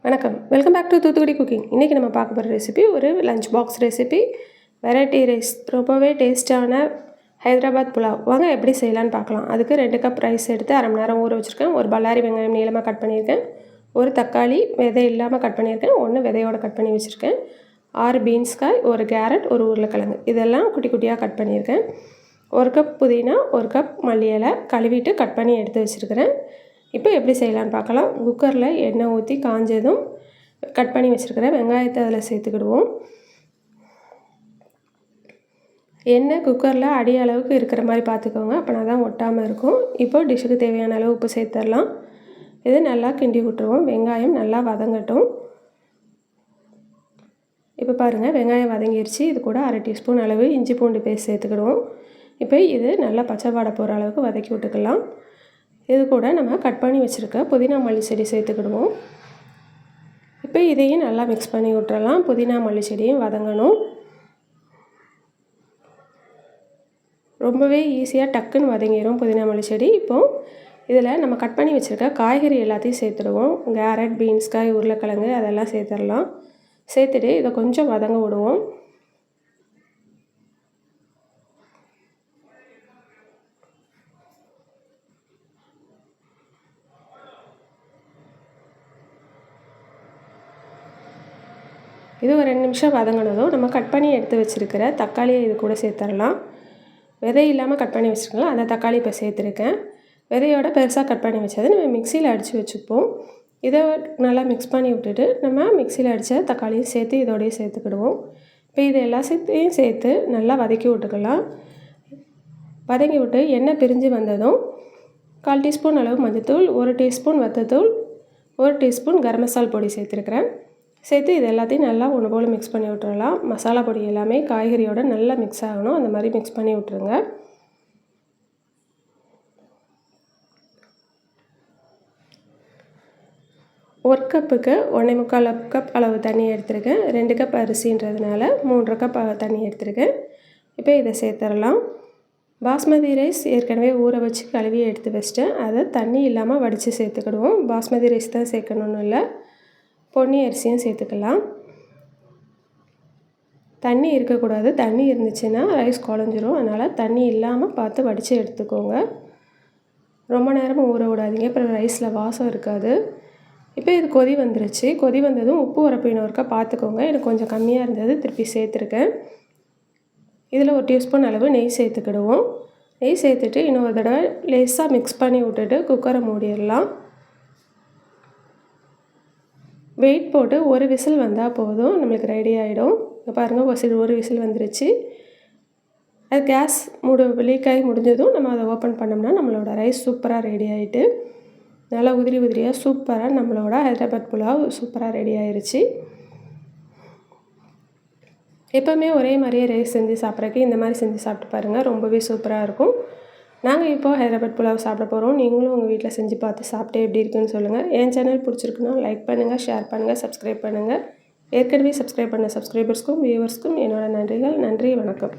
வணக்கம், welcome back to Thoothukudi cooking. இன்றைக்கி நம்ம பார்க்க போகிற ரெசிபி ஒரு lunch box recipe, variety rice, ரொம்பவே டேஸ்ட்டான ஹைதராபாத் புலாவ். வாங்க எப்படி செய்யலான்னு பார்க்கலாம். அதுக்கு 2 கப் ரைஸ் எடுத்து அரை மணி நேரம் ஊற வச்சுருக்கேன். ஒரு பல்லாரி வெங்காயம் நீளமாக கட் பண்ணியிருக்கேன். ஒரு தக்காளி விதை இல்லாமல் கட் பண்ணியிருக்கேன். 1 விதையோடு கட் பண்ணி வச்சுருக்கேன். 6 பீன்ஸ்காய், ஒரு கேரட், ஒரு உருளைக்கிழங்கு, இதெல்லாம் குட்டி குட்டியாக கட் பண்ணியிருக்கேன். 1 கப் புதினா, 1 கப் மல்லி இலை கழுவிட்டு கட் பண்ணி எடுத்து வச்சுருக்கிறேன். இப்போ எப்படி செய்யலான்னு பார்க்கலாம். குக்கரில் எண்ணெய் ஊற்றி காஞ்சதும் கட் பண்ணி வச்சுருக்கிறேன் வெங்காயத்தை அதில் சேர்த்துக்கிடுவோம். எண்ணெய் குக்கரில் அடி அளவுக்கு இருக்கிற மாதிரி பார்த்துக்கோங்க, அப்போனா தான் ஒட்டாமல் இருக்கும். இப்போ டிஷ்ஷுக்கு தேவையான அளவு உப்பு சேர்த்துடலாம். இது நல்லா கிண்டி விட்டுருவோம். வெங்காயம் நல்லா வதங்கட்டும். இப்போ பாருங்கள், வெங்காயம் வதங்கிருச்சு. இது கூட அரை டீஸ்பூன் அளவு இஞ்சி பூண்டு பேஸ்ட் சேர்த்துக்கிடுவோம். இப்போ இது நல்லா பச்சை வாடை போகிற அளவுக்கு வதக்கி விட்டுக்கலாம். இது கூட நம்ம கட் பண்ணி வச்சுருக்க புதினா மல்லி செடி சேர்த்துக்கிடுவோம். இப்போ இதையும் நல்லா மிக்ஸ் பண்ணி விட்டுறலாம். புதினா மல்லி செடியும் வதங்கணும். ரொம்பவே ஈஸியாக டக்குன்னு வதங்கிடும் புதினா மல்லி செடி. இப்போது இதில் நம்ம கட் பண்ணி வச்சுருக்க காய்கறி எல்லாத்தையும் சேர்த்துடுவோம். கேரட், பீன்ஸ்காய், உருளைக்கிழங்கு அதெல்லாம் சேர்த்துடலாம். சேர்த்துட்டு இதை கொஞ்சம் வதங்க விடுவோம். இது ஒரு 2 நிமிஷம் வதங்கினதும் நம்ம கட் பண்ணி எடுத்து வச்சுருக்கிற தக்காளியை இது கூட சேர்த்துடலாம். விதை இல்லாமல் கட் பண்ணி வச்சுருக்கலாம், அந்த தக்காளி இப்போ சேர்த்துருக்கேன். விதையோட பெருசாக கட் பண்ணி வச்சது நம்ம மிக்சியில் அடித்து வச்சுப்போம். இதை நல்லா மிக்ஸ் பண்ணி விட்டுட்டு நம்ம மிக்சியில் அடித்த தக்காளியும் சேர்த்து இதோடய சேர்த்துக்கிடுவோம். இப்போ இது எல்லாத்தையும் சேர்த்து நல்லா வதக்கி விட்டுக்கலாம். வதக்கி விட்டு எண்ணெய் பிரிஞ்சு வந்ததும் 1/4 டீஸ்பூன் அளவு மஞ்சள்தூள், 1 டீஸ்பூன் வத்தத்தூள், 1 டீஸ்பூன் கரம் மசாலா பொடி சேர்த்துருக்கிறேன். சேர்த்து இது எல்லாத்தையும் நல்லா ஒன்று போல் மிக்ஸ் பண்ணி விட்டுறலாம். மசாலா பொடி எல்லாமே காய்கறியோடு நல்லா மிக்ஸ் ஆகணும், அந்த மாதிரி மிக்ஸ் பண்ணி விட்டுருங்க. ஒரு கப்புக்கு 1.25 கப் அளவு தண்ணி எடுத்துருக்கேன். 2 கப் அரிசின்றதுனால 3.5 கப் தண்ணி எடுத்துருக்கேன். இப்போ இதை சேர்த்துடலாம். பாஸ்மதி ரைஸ் ஏற்கனவே ஊற வச்சு கழுவி எடுத்து வச்சிட்டேன். அதை தண்ணி இல்லாமல் வடித்து சேர்த்துக்கிடுவோம். பாஸ்மதி ரைஸ் தான் சேர்க்கணுன்னு இல்லை, பொன்னி அரிசியும் சேர்த்துக்கலாம். தண்ணி இருக்கக்கூடாது, தண்ணி இருந்துச்சுன்னா ரைஸ் குழஞ்சிரும். அதனால் தண்ணி இல்லாமல் பார்த்து வடித்து எடுத்துக்கோங்க. ரொம்ப நேரமும் ஊற விடாதீங்க, அப்புறம் ரைஸில் வாசம் இருக்காது. இப்போ இது கொதி வந்துருச்சு. கொதி வந்ததும் உப்பு உரப்பு இன்னொருக்கா பார்த்துக்கோங்க. எனக்கு கொஞ்சம் கம்மியாக இருந்தது, திருப்பி சேர்த்துருக்கேன். இதில் 1 டீஸ்பூன் அளவு நெய் சேர்த்துக்கிடுவோம். நெய் சேர்த்துட்டு இன்னொரு தடவை லேசாக மிக்ஸ் பண்ணி விட்டுட்டு குக்கரை மூடிடலாம். வெயிட் போட்டு ஒரு விசில் வந்தால் போதும், நம்மளுக்கு ரெடி ஆகிடும். இப்போ பாருங்கள், ஒரு விசில் வந்துருச்சு. அது கேஸ் லீக் ஆகி முடிஞ்சதும் நம்ம அதை ஓப்பன் பண்ணோம்னா நம்மளோட ரைஸ் சூப்பராக ரெடி ஆகிட்டு நல்லா உதிரி உதிரியாக சூப்பராக நம்மளோட ஹைதராபாத் புலாவ் சூப்பராக ரெடி ஆயிடுச்சு. எப்போவுமே ஒரே மாதிரியே ரைஸ் செஞ்சு சாப்பிட்றதுக்கு இந்த மாதிரி செஞ்சு சாப்பிட்டு பாருங்கள், ரொம்பவே சூப்பராக இருக்கும். நாங்கள் இப்போது ஹைதராபாத் புலாவ் சாப்பிட போகிறோம். நீங்களும் உங்கள் வீட்டில் செஞ்சு பார்த்து சாப்பிட்டு எப்படி இருக்குன்னு சொல்லுங்கள். என் சேனல் பிடிச்சிருக்குன்னா லைக் பண்ணுங்கள், ஷேர் பண்ணுங்கள், சப்ஸ்கிரைப் பண்ணுங்கள். ஏற்கனவே சப்ஸ்கிரைப் பண்ண சப்ஸ்கிரைபர்ஸ்க்கும் வியூவர்ஸ்க்கும் என்னோடய நன்றிகள். நன்றி, வணக்கம்.